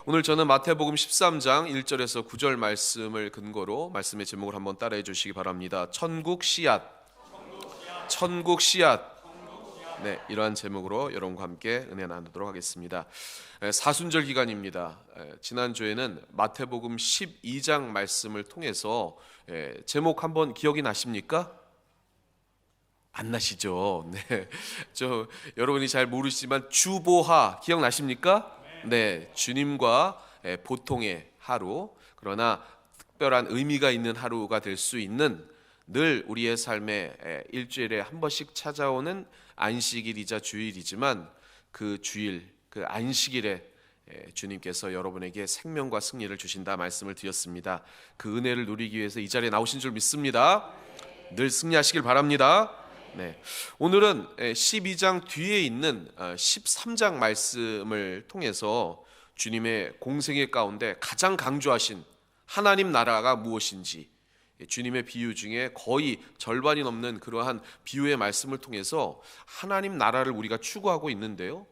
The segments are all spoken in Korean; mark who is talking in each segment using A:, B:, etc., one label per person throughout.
A: 오늘 저는 마태복음 13장 1절에서 9절 말씀을 근거로 말씀의 제목을 한번 따라해 주시기 바랍니다. 천국 씨앗. 천국 씨앗. 네, 이러한 제목으로 여러분과 함께 은혜 나누도록 하겠습니다. 사순절 기간입니다. 지난주에는 마태복음 12장 말씀을 통해서 제목 한번 기억이 나십니까? 안 나시죠? 네, 여러분이 잘 모르시지만 주보하 기억나십니까? 네, 주님과 보통의 하루, 그러나 특별한 의미가 있는 하루가 될 수 있는 늘 우리의 삶에 일주일에 한 번씩 찾아오는 안식일이자 주일이지만 그 주일, 그 안식일에 주님께서 여러분에게 생명과 승리를 주신다 말씀을 드렸습니다. 그 은혜를 누리기 위해서 이 자리에 나오신 줄 믿습니다. 늘 승리하시길 바랍니다. 네, 오늘은 12장 뒤에 있는 13장 말씀을 통해서 주님의 공생애 가운데 가장 강조하신 하나님 나라가 무엇인지, 주님의 비유 중에 거의 절반이 넘는 그러한 비유의 말씀을 통해서 하나님 나라를 우리가 추구하고 있는데요,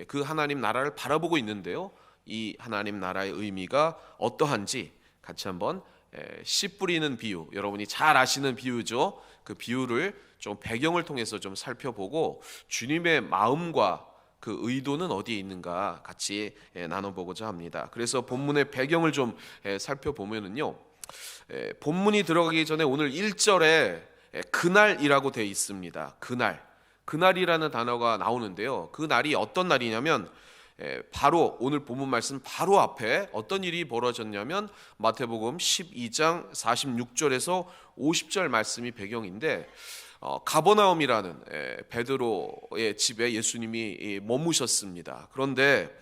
A: 그 하나님 나라를 바라보고 있는데요, 이 하나님 나라의 의미가 어떠한지 같이 한번 씨 뿌리는 비유, 여러분이 잘 아시는 비유죠. 그 비유를 좀 배경을 통해서 좀 살펴보고 주님의 마음과 그 의도는 어디에 있는가 같이 나눠보고자 합니다. 그래서 본문의 배경을 좀 살펴보면은요, 본문이 들어가기 전에 오늘 1절에 그날이라고 되어 있습니다. 그날이라는 단어가 나오는데요, 그 날이 어떤 날이냐면 바로 오늘 본문 말씀 바로 앞에 어떤 일이 벌어졌냐면 마태복음 12장 46절에서 50절 말씀이 배경인데, 가버나움이라는 베드로의 집에 예수님이 머무셨습니다. 그런데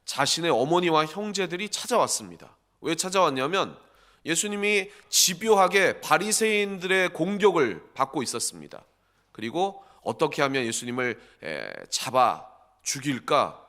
A: 자신의 어머니와 형제들이 찾아왔습니다. 왜 찾아왔냐면 예수님이 집요하게 바리새인들의 공격을 받고 있었습니다. 그리고 어떻게 하면 예수님을 잡아 죽일까,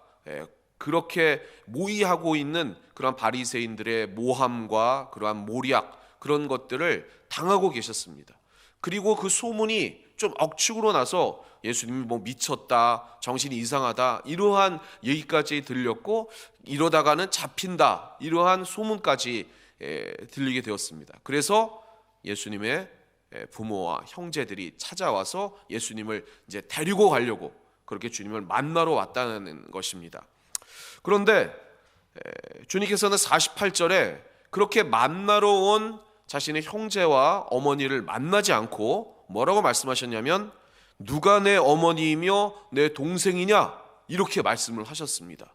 A: 그렇게 모의하고 있는 그런 바리새인들의 모함과 그러한 모략, 그런 것들을 당하고 계셨습니다. 그리고 그 소문이 좀 억측으로 나서 예수님이 뭐 미쳤다, 정신이 이상하다, 이러한 얘기까지 들렸고, 이러다가는 잡힌다, 이러한 소문까지 들리게 되었습니다. 그래서 예수님의 부모와 형제들이 찾아와서 예수님을 이제 데리고 가려고 그렇게 주님을 만나러 왔다는 것입니다. 그런데 주님께서는 48절에 그렇게 만나러 온 자신의 형제와 어머니를 만나지 않고 뭐라고 말씀하셨냐면 누가 내 어머니이며 내 동생이냐, 이렇게 말씀을 하셨습니다.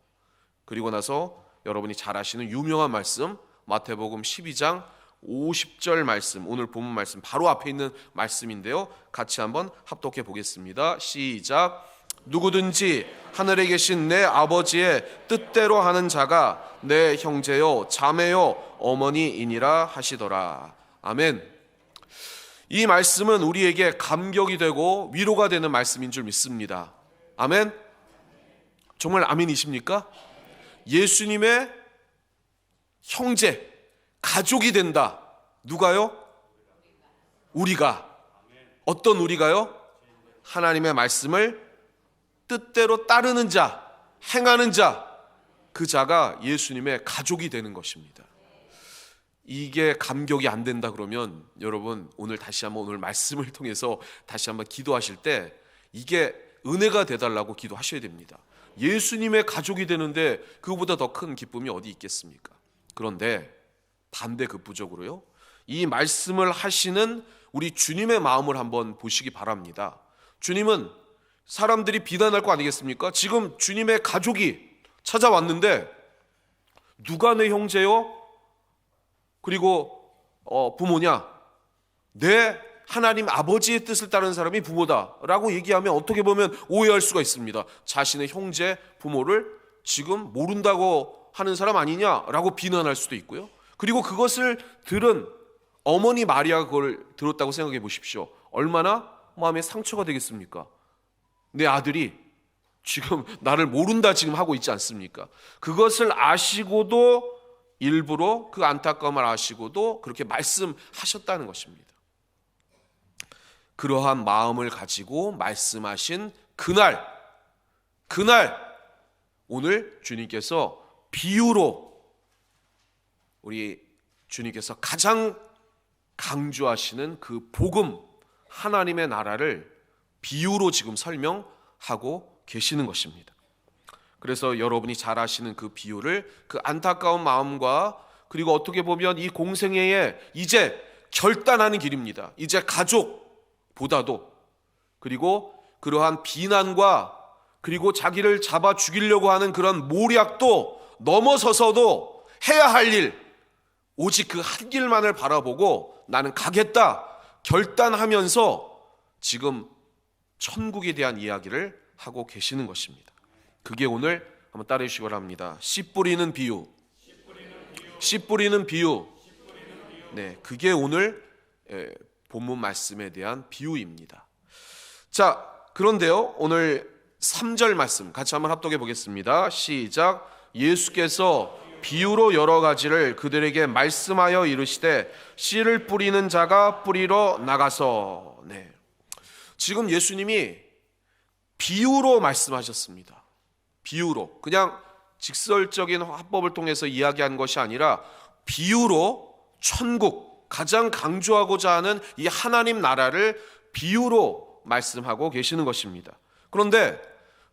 A: 그리고 나서 여러분이 잘 아시는 유명한 말씀 마태복음 12장 50절 말씀, 오늘 본문 말씀 바로 앞에 있는 말씀인데요, 같이 한번 합독해 보겠습니다. 시작. 누구든지 하늘에 계신 내 아버지의 뜻대로 하는 자가 내 형제요 자매요 어머니이니라 하시더라. 아멘. 이 말씀은 우리에게 감격이 되고 위로가 되는 말씀인 줄 믿습니다. 아멘. 정말 아멘이십니까? 예수님의 형제, 가족이 된다. 누가요? 우리가. 어떤 우리가요? 하나님의 말씀을 뜻대로 따르는 자, 행하는 자, 그 자가 예수님의 가족이 되는 것입니다. 이게 감격이 안 된다 그러면 여러분 오늘 다시 한번 오늘 말씀을 통해서 다시 한번 기도하실 때 이게 은혜가 되달라고 기도하셔야 됩니다. 예수님의 가족이 되는데 그거보다 더 큰 기쁨이 어디 있겠습니까? 그런데 반대급부적으로요, 이 말씀을 하시는 우리 주님의 마음을 한번 보시기 바랍니다. 주님은 사람들이 비난할 거 아니겠습니까? 지금 주님의 가족이 찾아왔는데 누가 내 형제요? 그리고 부모냐? 내 하나님 아버지의 뜻을 따르는 사람이 부모다라고 얘기하면 어떻게 보면 오해할 수가 있습니다. 자신의 형제, 부모를 지금 모른다고 하는 사람 아니냐라고 비난할 수도 있고요. 그리고 그것을 들은 어머니 마리아가 그걸 들었다고 생각해 보십시오. 얼마나 마음에 상처가 되겠습니까? 내 아들이 지금 나를 모른다 지금 하고 있지 않습니까? 그것을 아시고도 일부러 그 안타까움을 아시고도 그렇게 말씀하셨다는 것입니다. 그러한 마음을 가지고 말씀하신 그날 오늘 주님께서 비유로 우리 주님께서 가장 강조하시는 그 복음, 하나님의 나라를 비유로 지금 설명하고 계시는 것입니다. 그래서 여러분이 잘 아시는 그 비유를 그 안타까운 마음과 그리고 어떻게 보면 이 공생애에 이제 결단하는 길입니다. 이제 가족보다도 그리고 그러한 비난과 그리고 자기를 잡아 죽이려고 하는 그런 모략도 넘어서서도 해야 할 일, 오직 그 한 길만을 바라보고 나는 가겠다 결단하면서 지금 천국에 대한 이야기를 하고 계시는 것입니다. 그게 오늘 한번 따라해 주시기 바랍니다. 씨 뿌리는 비유. 씨 뿌리는 비유. 네, 그게 오늘 본문 말씀에 대한 비유입니다. 자, 그런데요, 오늘 3절 말씀 같이 한번 합독해 보겠습니다. 시작. 예수께서 비유로 여러 가지를 그들에게 말씀하여 이르시되 씨를 뿌리는 자가 뿌리러 나가서. 네, 지금 예수님이 비유로 말씀하셨습니다. 비유로, 그냥 직설적인 화법을 통해서 이야기한 것이 아니라 비유로 천국, 가장 강조하고자 하는 이 하나님 나라를 비유로 말씀하고 계시는 것입니다. 그런데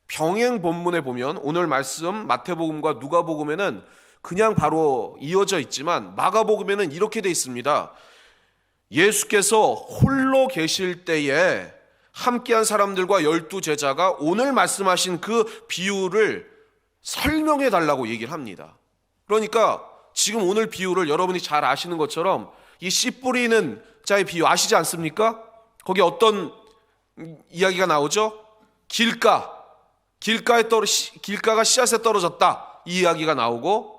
A: 병행 본문에 보면 오늘 말씀 마태복음과 누가복음에는 그냥 바로 이어져 있지만 마가복음에는 이렇게 돼 있습니다. 예수께서 홀로 계실 때에 함께한 사람들과 12제자가 오늘 말씀하신 그 비유를 설명해 달라고 얘기를 합니다. 그러니까 지금 오늘 비유를 여러분이 잘 아시는 것처럼 이 씨 뿌리는 자의 비유 아시지 않습니까? 거기 어떤 이야기가 나오죠? 길가가 씨앗에 떨어졌다, 이 이야기가 나오고,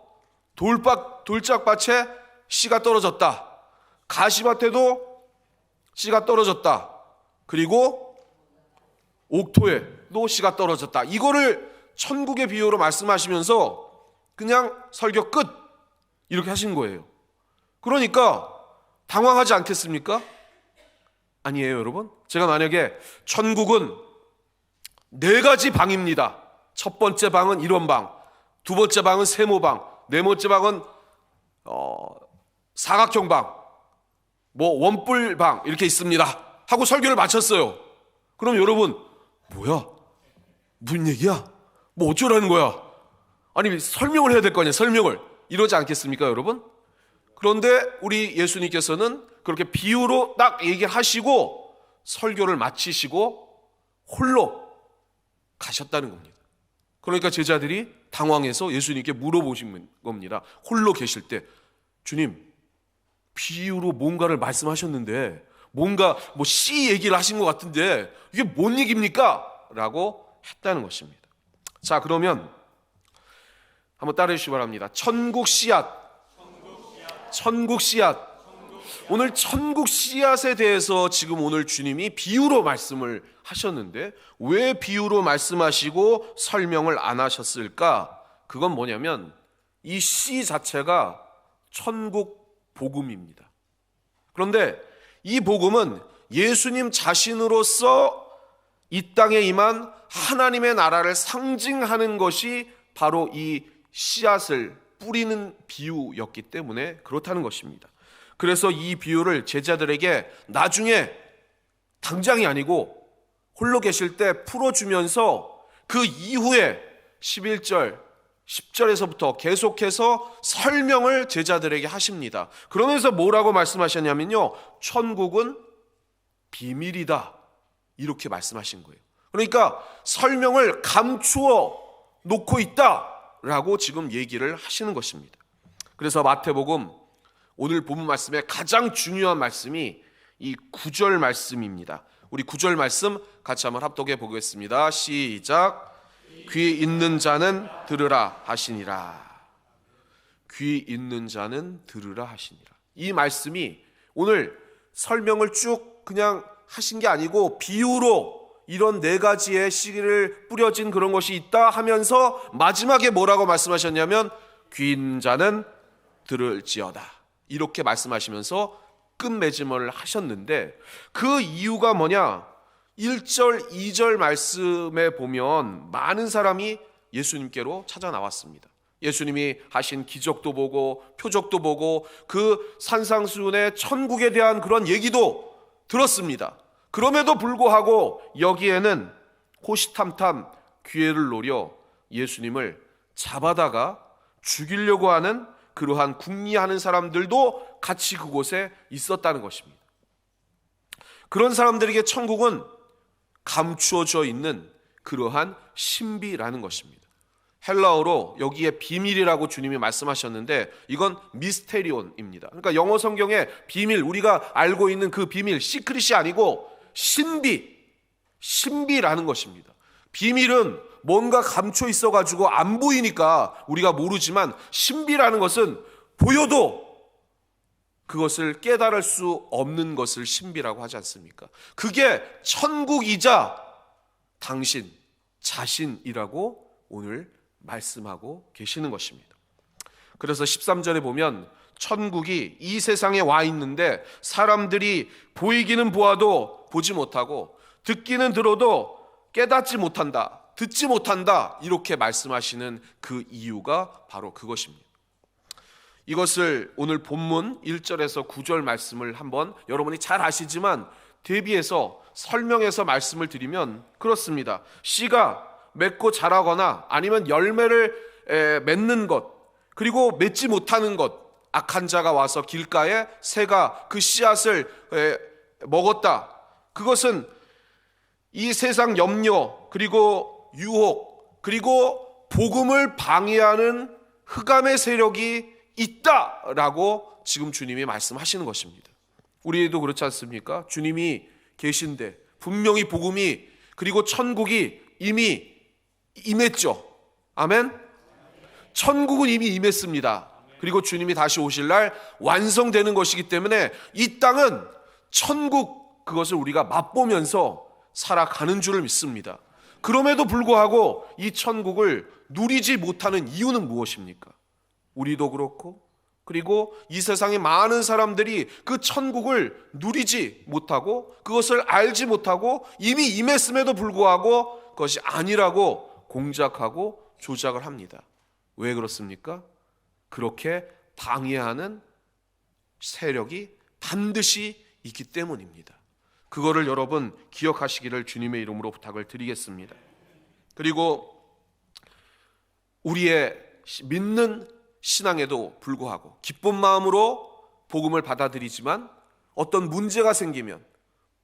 A: 돌짝밭에 씨가 떨어졌다, 가시밭에도 씨가 떨어졌다, 그리고 옥토에도 씨가 떨어졌다. 이거를 천국의 비유로 말씀하시면서 그냥 설교 끝 이렇게 하신 거예요. 그러니까 당황하지 않겠습니까? 아니에요, 여러분. 제가 만약에 천국은 4가지 방입니다. 첫 번째 방은 이런 방, 두 번째 방은 세모방, 네 번째 방은 사각형방, 원뿔방 이렇게 있습니다 하고 설교를 마쳤어요. 그럼 여러분, 뭐야? 무슨 얘기야? 뭐 어쩌라는 거야? 아니, 설명을 해야 될 거 아니야, 설명을. 이러지 않겠습니까, 여러분? 그런데 우리 예수님께서는 그렇게 비유로 딱 얘기를 하시고 설교를 마치시고 홀로 가셨다는 겁니다. 그러니까 제자들이 당황해서 예수님께 물어보신 겁니다. 홀로 계실 때, 주님, 비유로 뭔가를 말씀하셨는데 뭔가 씨 얘기를 하신 것 같은데 이게 뭔 얘기입니까? 라고 했다는 것입니다. 자, 그러면 한번 따라해 주시기 바랍니다. 천국 씨앗. 오늘 천국 씨앗에 대해서 지금 오늘 주님이 비유로 말씀을 하셨는데 왜 비유로 말씀하시고 설명을 안 하셨을까? 그건 뭐냐면 이 씨 자체가 천국 복음입니다. 그런데 이 복음은 예수님 자신으로서 이 땅에 임한 하나님의 나라를 상징하는 것이 바로 이 씨앗을 뿌리는 비유였기 때문에 그렇다는 것입니다. 그래서 이 비유를 제자들에게 나중에 당장이 아니고 홀로 계실 때 풀어주면서 그 이후에 11절, 10절에서부터 계속해서 설명을 제자들에게 하십니다. 그러면서 뭐라고 말씀하셨냐면요, 천국은 비밀이다, 이렇게 말씀하신 거예요. 그러니까 설명을 감추어 놓고 있다라고 지금 얘기를 하시는 것입니다. 그래서 마태복음 오늘 본문 말씀의 가장 중요한 말씀이 이 9절 말씀입니다. 우리 9절 말씀 같이 한번 합독해 보겠습니다. 시작. 귀 있는 자는 들으라 하시니라. 귀 있는 자는 들으라 하시니라. 이 말씀이 오늘 설명을 쭉 그냥 하신 게 아니고 비유로 이런 4가지의 씨를 뿌려진 그런 것이 있다 하면서 마지막에 뭐라고 말씀하셨냐면 귀 있는 자는 들을지어다, 이렇게 말씀하시면서 끝맺음을 하셨는데 그 이유가 뭐냐? 1절, 2절 말씀에 보면 많은 사람이 예수님께로 찾아 나왔습니다. 예수님이 하신 기적도 보고 표적도 보고 그 산상수훈의 천국에 대한 그런 얘기도 들었습니다. 그럼에도 불구하고 여기에는 호시탐탐 기회를 노려 예수님을 잡아다가 죽이려고 하는 그러한 궁리하는 사람들도 같이 그곳에 있었다는 것입니다. 그런 사람들에게 천국은 감추어져 있는 그러한 신비라는 것입니다. 헬라어로 여기에 비밀이라고 주님이 말씀하셨는데 이건 미스테리온입니다. 그러니까 영어 성경에 비밀, 우리가 알고 있는 그 비밀, 시크릿이 아니고 신비라는 것입니다. 비밀은 뭔가 감춰 있어가지고 안 보이니까 우리가 모르지만 신비라는 것은 보여도 그것을 깨달을 수 없는 것을 신비라고 하지 않습니까? 그게 천국이자 당신 자신이라고 오늘 말씀하고 계시는 것입니다. 그래서 13절에 보면 천국이 이 세상에 와 있는데 사람들이 보이기는 보아도 보지 못하고 듣기는 들어도 깨닫지 못한다, 듣지 못한다, 이렇게 말씀하시는 그 이유가 바로 그것입니다. 이것을 오늘 본문 1절에서 9절 말씀을 한번 여러분이 잘 아시지만 대비해서 설명해서 말씀을 드리면 그렇습니다. 씨가 맺고 자라거나 아니면 열매를 맺는 것, 그리고 맺지 못하는 것, 악한 자가 와서 길가에 새가 그 씨앗을 먹었다. 그것은 이 세상 염려, 그리고 유혹, 그리고 복음을 방해하는 흑암의 세력이 있다라고 지금 주님이 말씀하시는 것입니다. 우리도 그렇지 않습니까? 주님이 계신데 분명히 복음이 그리고 천국이 이미 임했죠. 아멘. 천국은 이미 임했습니다. 그리고 주님이 다시 오실 날 완성되는 것이기 때문에 이 땅은 천국, 그것을 우리가 맛보면서 살아가는 줄을 믿습니다. 그럼에도 불구하고 이 천국을 누리지 못하는 이유는 무엇입니까? 우리도 그렇고 그리고 이 세상의 많은 사람들이 그 천국을 누리지 못하고 그것을 알지 못하고 이미 임했음에도 불구하고 그것이 아니라고 공작하고 조작을 합니다. 왜 그렇습니까? 그렇게 방해하는 세력이 반드시 있기 때문입니다. 그거를 여러분 기억하시기를 주님의 이름으로 부탁을 드리겠습니다. 그리고 우리의 믿는 신앙에도 불구하고 기쁜 마음으로 복음을 받아들이지만 어떤 문제가 생기면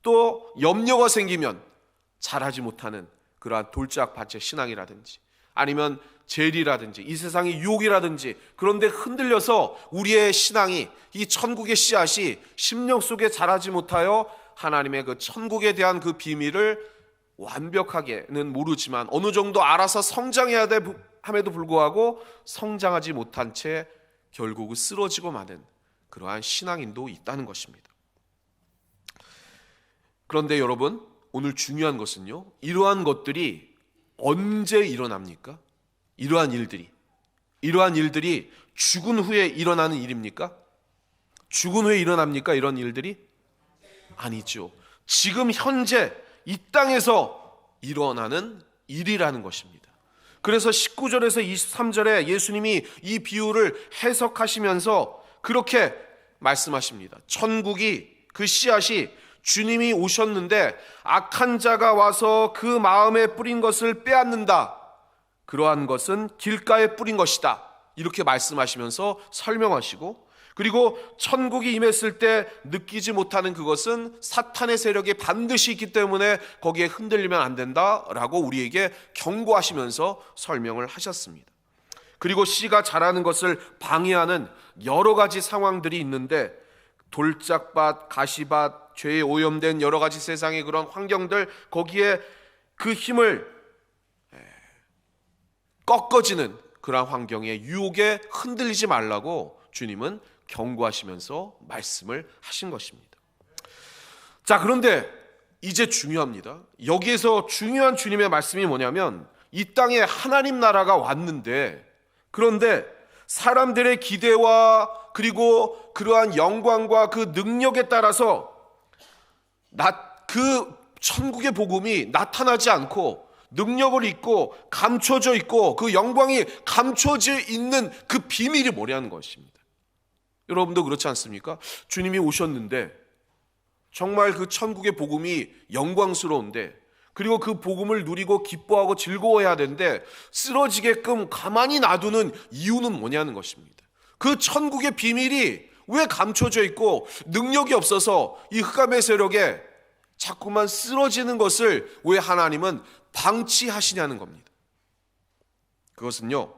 A: 또 염려가 생기면 잘하지 못하는 그러한 돌짝밭의 신앙이라든지 아니면 재리라든지 이 세상의 유혹이라든지 그런데 흔들려서 우리의 신앙이 이 천국의 씨앗이 심령 속에 자라지 못하여 하나님의 그 천국에 대한 그 비밀을 완벽하게는 모르지만 어느 정도 알아서 성장해야 함에도 불구하고 성장하지 못한 채 결국은 쓰러지고 마는 그러한 신앙인도 있다는 것입니다. 그런데 여러분, 오늘 중요한 것은요, 이러한 것들이 언제 일어납니까? 이러한 일들이 죽은 후에 일어나는 일입니까? 죽은 후에 일어납니까? 이런 일들이? 아니죠. 지금 현재 이 땅에서 일어나는 일이라는 것입니다. 그래서 19절에서 23절에 예수님이 이 비유를 해석하시면서 그렇게 말씀하십니다. 천국이, 그 씨앗이 주님이 오셨는데 악한 자가 와서 그 마음에 뿌린 것을 빼앗는다. 그러한 것은 길가에 뿌린 것이다. 이렇게 말씀하시면서 설명하시고, 그리고 천국이 임했을 때 느끼지 못하는 그것은 사탄의 세력이 반드시 있기 때문에 거기에 흔들리면 안 된다라고 우리에게 경고하시면서 설명을 하셨습니다. 그리고 씨가 자라는 것을 방해하는 여러 가지 상황들이 있는데 돌짝밭, 가시밭, 죄에 오염된 여러 가지 세상의 그런 환경들, 거기에 그 힘을 꺾어지는 그런 환경의 유혹에 흔들리지 말라고 주님은 경고하시면서 말씀을 하신 것입니다. 자, 그런데 이제 중요합니다. 여기에서 중요한 주님의 말씀이 뭐냐면 이 땅에 하나님 나라가 왔는데, 그런데 사람들의 기대와 그리고 그러한 영광과 그 능력에 따라서 그 천국의 복음이 나타나지 않고 능력을 입고 감춰져 있고 그 영광이 감춰져 있는 그 비밀이 뭐냐는 것입니다. 여러분도 그렇지 않습니까? 주님이 오셨는데 정말 그 천국의 복음이 영광스러운데, 그리고 그 복음을 누리고 기뻐하고 즐거워해야 되는데 쓰러지게끔 가만히 놔두는 이유는 뭐냐는 것입니다. 그 천국의 비밀이 왜 감춰져 있고 능력이 없어서 이 흑암의 세력에 자꾸만 쓰러지는 것을 왜 하나님은 방치하시냐는 겁니다. 그것은요,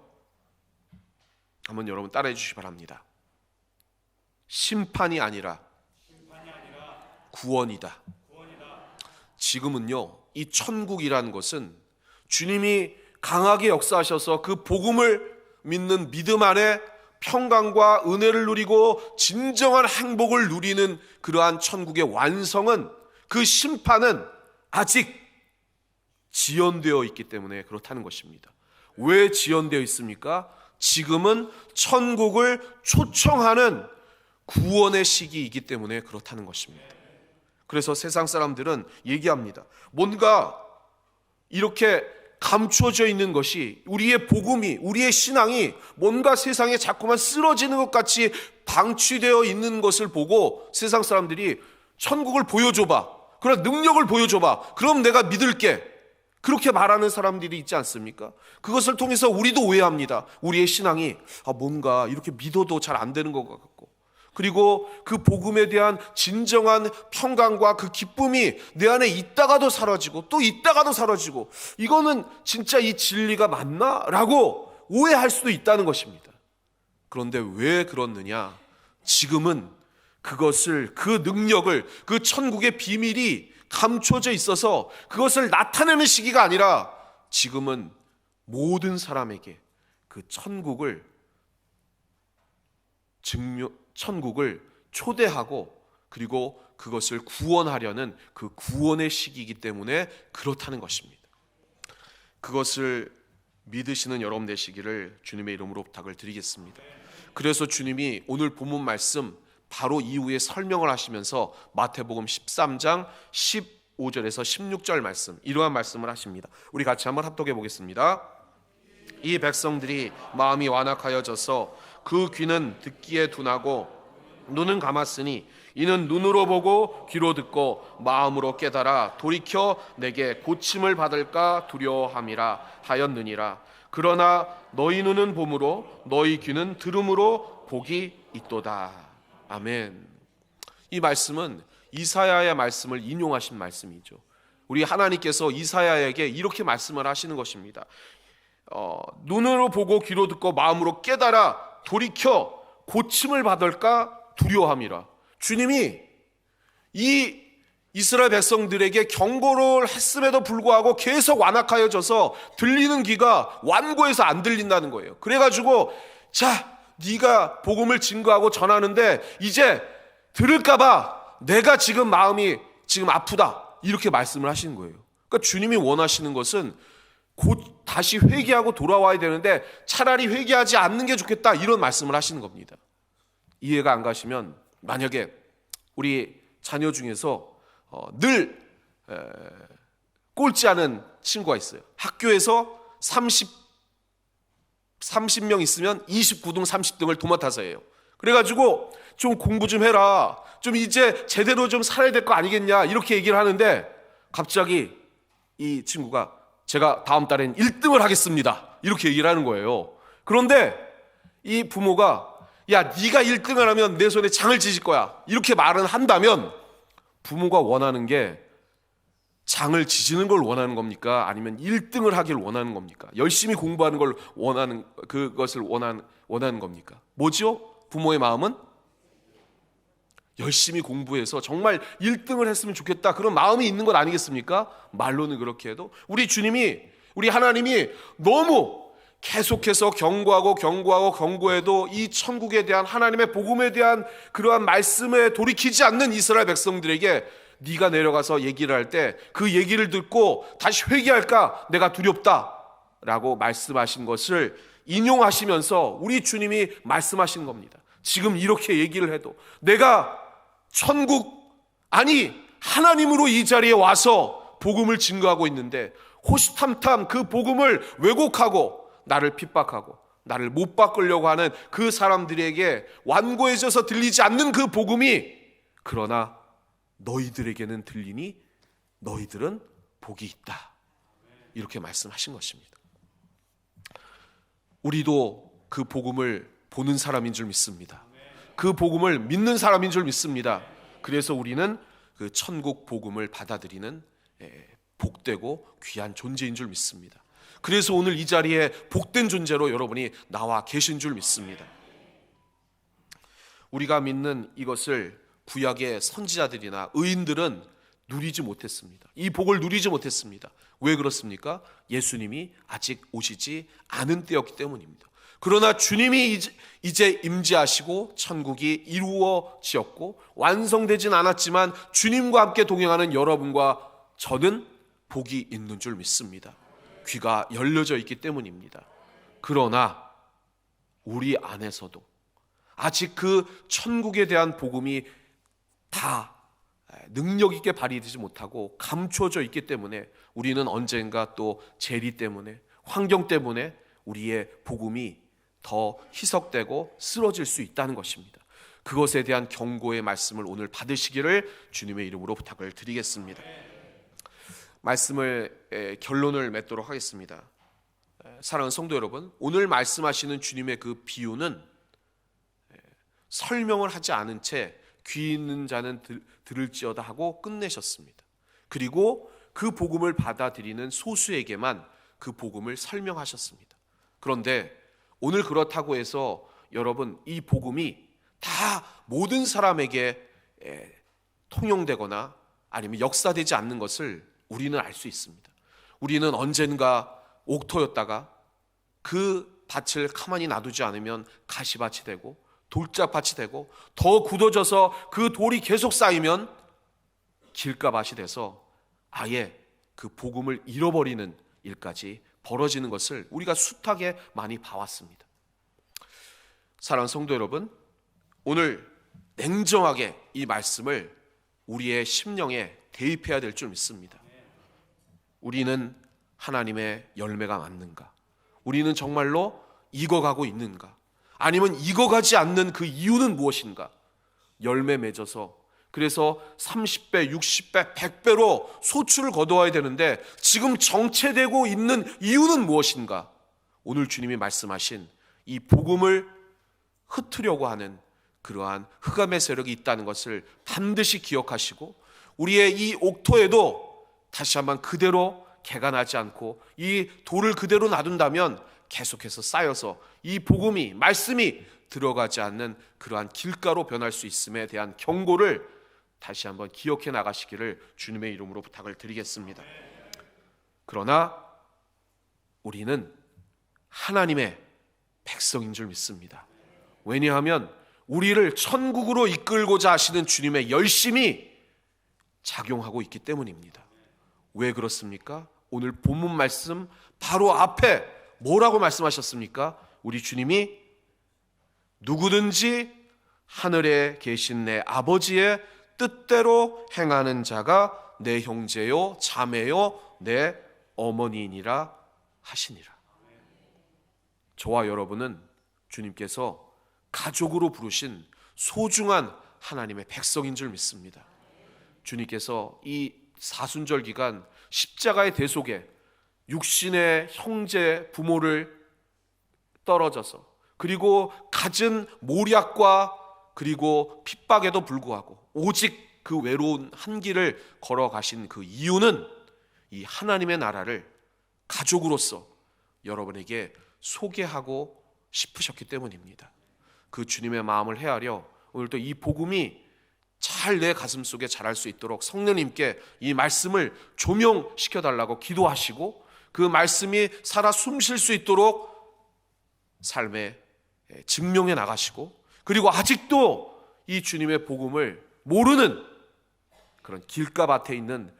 A: 한번 여러분 따라해 주시기 바랍니다. 심판이 아니라 구원이다. 지금은요, 이 천국이라는 것은 주님이 강하게 역사하셔서 그 복음을 믿는 믿음 안에 평강과 은혜를 누리고 진정한 행복을 누리는 그러한 천국의 완성은, 그 심판은 아직 지연되어 있기 때문에 그렇다는 것입니다. 왜 지연되어 있습니까? 지금은 천국을 초청하는 구원의 시기이기 때문에 그렇다는 것입니다. 그래서 세상 사람들은 얘기합니다. 뭔가 이렇게 감추어져 있는 것이, 우리의 복음이, 우리의 신앙이 뭔가 세상에 자꾸만 쓰러지는 것 같이 방치되어 있는 것을 보고 세상 사람들이 천국을 보여줘봐, 그런 능력을 보여줘봐, 그럼 내가 믿을게, 그렇게 말하는 사람들이 있지 않습니까? 그것을 통해서 우리도 오해합니다. 우리의 신앙이 뭔가 이렇게 믿어도 잘 안 되는 것 같고, 그리고 그 복음에 대한 진정한 평강과 그 기쁨이 내 안에 있다가도 사라지고 또 있다가도 사라지고, 이거는 진짜 이 진리가 맞나? 라고 오해할 수도 있다는 것입니다. 그런데 왜 그렇느냐? 지금은 그것을, 그 능력을, 그 천국의 비밀이 감춰져 있어서 그것을 나타내는 시기가 아니라 지금은 모든 사람에게 그 천국을 초대하고 그리고 그것을 구원하려는 그 구원의 시기이기 때문에 그렇다는 것입니다. 그것을 믿으시는 여러분 되시기를 주님의 이름으로 부탁을 드리겠습니다. 그래서 주님이 오늘 본문 말씀 바로 이후에 설명을 하시면서 마태복음 13장 15절에서 16절 말씀, 이러한 말씀을 하십니다. 우리 같이 한번 합독해 보겠습니다. 이 백성들이 마음이 완악하여져서 그 귀는 듣기에 둔하고 눈은 감았으니 이는 눈으로 보고 귀로 듣고 마음으로 깨달아 돌이켜 내게 고침을 받을까 두려워함이라 하였느니라. 그러나 너희 눈은 봄으로 너희 귀는 들음으로 복이 있도다. 아멘. 이 말씀은 이사야의 말씀을 인용하신 말씀이죠. 우리 하나님께서 이사야에게 이렇게 말씀을 하시는 것입니다. 눈으로 보고 귀로 듣고 마음으로 깨달아 돌이켜 고침을 받을까 두려워함이라. 주님이 이 이스라엘 백성들에게 경고를 했음에도 불구하고 계속 완악하여져서 들리는 귀가 완고해서 안 들린다는 거예요. 그래가지고 자, 네가 복음을 증거하고 전하는데 이제 들을까봐 내가 지금 마음이 지금 아프다, 이렇게 말씀을 하시는 거예요. 그러니까 주님이 원하시는 것은 곧 다시 회개하고 돌아와야 되는데 차라리 회개하지 않는 게 좋겠다, 이런 말씀을 하시는 겁니다. 이해가 안 가시면, 만약에 우리 자녀 중에서 늘 꼴찌하는 친구가 있어요. 학교에서 30명 있으면 29등 30등을 도맡아서 해요. 그래가지고 좀 공부 좀 해라, 좀 이제 제대로 좀 살아야 될 거 아니겠냐, 이렇게 얘기를 하는데 갑자기 이 친구가 제가 다음 달엔 1등을 하겠습니다, 이렇게 얘기를 하는 거예요. 그런데 이 부모가 야, 네가 1등을 하면 내 손에 장을 찢을 거야, 이렇게 말은 한다면 부모가 원하는 게 장을 지지는 걸 원하는 겁니까? 아니면 1등을 하길 원하는 겁니까? 열심히 공부하는 걸 원하는, 그것을 원하는 겁니까? 뭐죠? 부모의 마음은 열심히 공부해서 정말 1등을 했으면 좋겠다, 그런 마음이 있는 것 아니겠습니까? 말로는 그렇게 해도 우리 주님이, 우리 하나님이 너무 계속해서 경고해도 이 천국에 대한, 하나님의 복음에 대한 그러한 말씀에 돌이키지 않는 이스라엘 백성들에게 네가 내려가서 얘기를 할 때 그 얘기를 듣고 다시 회개할까 내가 두렵다라고 말씀하신 것을 인용하시면서 우리 주님이 말씀하신 겁니다. 지금 이렇게 얘기를 해도 내가 천국, 아니 하나님으로 이 자리에 와서 복음을 증거하고 있는데 호시탐탐 그 복음을 왜곡하고 나를 핍박하고 나를 못 바꾸려고 하는 그 사람들에게 완고해져서 들리지 않는 그 복음이 그러나 너희들에게는 들리니 너희들은 복이 있다. 이렇게 말씀하신 것입니다. 우리도 그 복음을 보는 사람인 줄 믿습니다. 그 복음을 믿는 사람인 줄 믿습니다. 그래서 우리는 그 천국 복음을 받아들이는 복되고 귀한 존재인 줄 믿습니다. 그래서 오늘 이 자리에 복된 존재로 여러분이 나와 계신 줄 믿습니다. 우리가 믿는 이것을 구약의 선지자들이나 의인들은 누리지 못했습니다. 이 복을 누리지 못했습니다. 왜 그렇습니까? 예수님이 아직 오시지 않은 때였기 때문입니다. 그러나 주님이 이제 임재하시고 천국이 이루어지었고 완성되진 않았지만 주님과 함께 동행하는 여러분과 저는 복이 있는 줄 믿습니다. 귀가 열려져 있기 때문입니다. 그러나 우리 안에서도 아직 그 천국에 대한 복음이 다 능력 있게 발휘되지 못하고 감춰져 있기 때문에 우리는 언젠가 또 재리 때문에 환경 때문에 우리의 복음이 더 희석되고 쓰러질 수 있다는 것입니다. 그것에 대한 경고의 말씀을 오늘 받으시기를 주님의 이름으로 부탁을 드리겠습니다. 말씀을 결론을 맺도록 하겠습니다. 사랑하는 성도 여러분, 오늘 말씀하시는 주님의 그 비유는 설명을 하지 않은 채 귀 있는 자는 들을지어다 하고 끝내셨습니다. 그리고 그 복음을 받아들이는 소수에게만 그 복음을 설명하셨습니다. 그런데 오늘 그렇다고 해서 여러분 이 복음이 다 모든 사람에게 통용되거나 아니면 역사되지 않는 것을 우리는 알 수 있습니다. 우리는 언젠가 옥토였다가 그 밭을 가만히 놔두지 않으면 가시밭이 되고 돌짝밭이 되고 더 굳어져서 그 돌이 계속 쌓이면 길가밭이 돼서 아예 그 복음을 잃어버리는 일까지 벌어지는 것을 우리가 숱하게 많이 봐왔습니다. 사랑하는 성도 여러분, 오늘 냉정하게 이 말씀을 우리의 심령에 대입해야 될 줄 믿습니다. 우리는 하나님의 열매가 맞는가? 우리는 정말로 익어가고 있는가? 아니면 익어가지 않는 그 이유는 무엇인가? 열매 맺어서 그래서 30배, 60배, 100배로 소출을 거두어야 되는데 지금 정체되고 있는 이유는 무엇인가? 오늘 주님이 말씀하신 이 복음을 흩으려고 하는 그러한 흑암의 세력이 있다는 것을 반드시 기억하시고 우리의 이 옥토에도 다시 한번 그대로 개가 나지 않고 이 돌을 그대로 놔둔다면 계속해서 쌓여서 이 복음이 말씀이 들어가지 않는 그러한 길가로 변할 수 있음에 대한 경고를 다시 한번 기억해 나가시기를 주님의 이름으로 부탁을 드리겠습니다. 그러나 우리는 하나님의 백성인 줄 믿습니다. 왜냐하면 우리를 천국으로 이끌고자 하시는 주님의 열심이 작용하고 있기 때문입니다. 왜 그렇습니까? 오늘 본문 말씀 바로 앞에 뭐라고 말씀하셨습니까? 우리 주님이 누구든지 하늘에 계신 내 아버지의 뜻대로 행하는 자가 내 형제요 자매요 내 어머니이니라 하시니라. 저와 여러분은 주님께서 가족으로 부르신 소중한 하나님의 백성인 줄 믿습니다. 주님께서 이 사순절 기간 십자가의 대속에 육신의 형제 부모를 떨어져서 그리고 갖은 모략과 그리고 핍박에도 불구하고 오직 그 외로운 한 길을 걸어가신 그 이유는 이 하나님의 나라를 가족으로서 여러분에게 소개하고 싶으셨기 때문입니다. 그 주님의 마음을 헤아려 오늘도 이 복음이 잘 내 가슴 속에 자랄 수 있도록 성령님께 이 말씀을 조명시켜 달라고 기도하시고 그 말씀이 살아 숨쉴 수 있도록 삶에 증명해 나가시고 그리고 아직도 이 주님의 복음을 모르는 그런 길가밭에 있는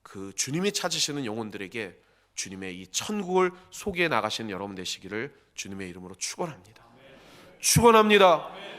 A: 그 주님이 찾으시는 영혼들에게 주님의 이 천국을 소개해 나가시는 여러분 되시기를 주님의 이름으로 축원합니다. 축원합니다.